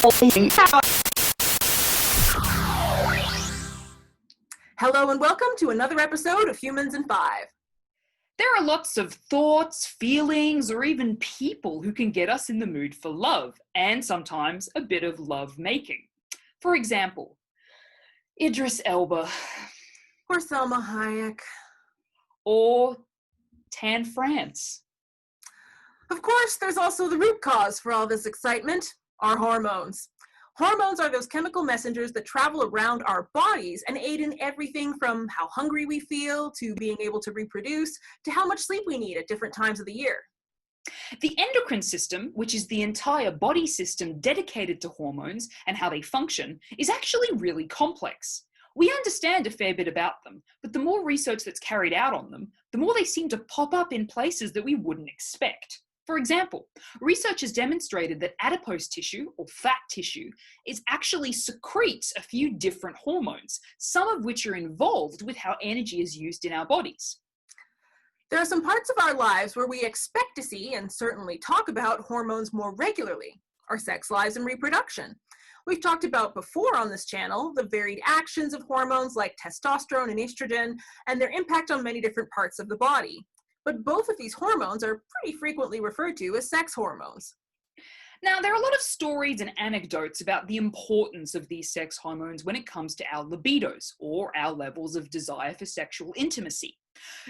Hello and welcome to another episode of Humans in 5. There are lots of thoughts, feelings, or even people who can get us in the mood for love, and sometimes a bit of love making. For example, Idris Elba. Or Selma Hayek. Or Tan France. Of course, there's also the root cause for all this excitement, our hormones. Hormones are those chemical messengers that travel around our bodies and aid in everything from how hungry we feel, to being able to reproduce, to how much sleep we need at different times of the year. The endocrine system, which is the entire body system dedicated to hormones and how they function, is actually really complex. We understand a fair bit about them, but the more research that's carried out on them, the more they seem to pop up in places that we wouldn't expect. For example, research has demonstrated that adipose tissue, or fat tissue, actually secretes a few different hormones, some of which are involved with how energy is used in our bodies. There are some parts of our lives where we expect to see, and certainly talk about, hormones more regularly: our sex lives and reproduction. We've talked about before on this channel the varied actions of hormones like testosterone and estrogen, and their impact on many different parts of the body. But both of these hormones are pretty frequently referred to as sex hormones. Now, there are a lot of stories and anecdotes about the importance of these sex hormones when it comes to our libidos, or our levels of desire for sexual intimacy.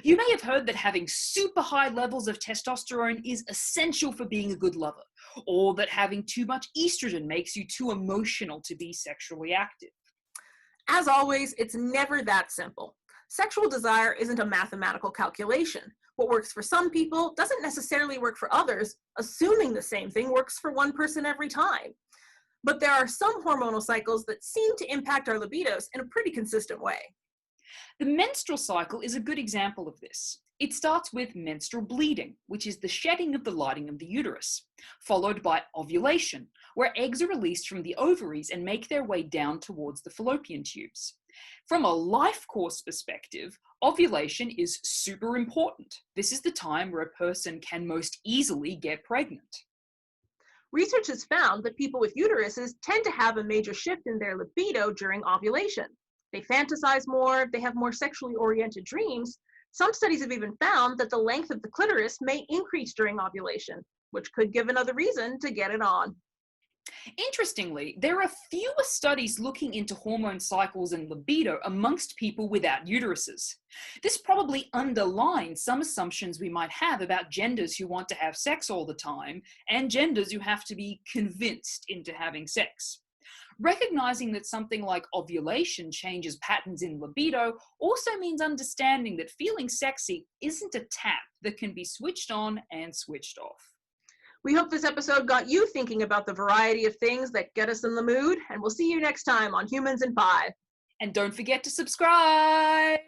You may have heard that having super high levels of testosterone is essential for being a good lover, or that having too much estrogen makes you too emotional to be sexually active. As always, it's never that simple. Sexual desire isn't a mathematical calculation. What works for some people doesn't necessarily work for others, assuming the same thing works for one person every time. But there are some hormonal cycles that seem to impact our libidos in a pretty consistent way. The menstrual cycle is a good example of this. It starts with menstrual bleeding, which is the shedding of the lining of the uterus, followed by ovulation, where eggs are released from the ovaries and make their way down towards the fallopian tubes. From a life course perspective, ovulation is super important. This is the time where a person can most easily get pregnant. Research has found that people with uteruses tend to have a major shift in their libido during ovulation. They fantasize more, they have more sexually oriented dreams. Some studies have even found that the length of the clitoris may increase during ovulation, which could give another reason to get it on. Interestingly, there are fewer studies looking into hormone cycles and libido amongst people without uteruses. This probably underlines some assumptions we might have about genders who want to have sex all the time and genders who have to be convinced into having sex. Recognizing that something like ovulation changes patterns in libido also means understanding that feeling sexy isn't a tap that can be switched on and switched off. We hope this episode got you thinking about the variety of things that get us in the mood, and we'll see you next time on Humans in 5. And don't forget to subscribe!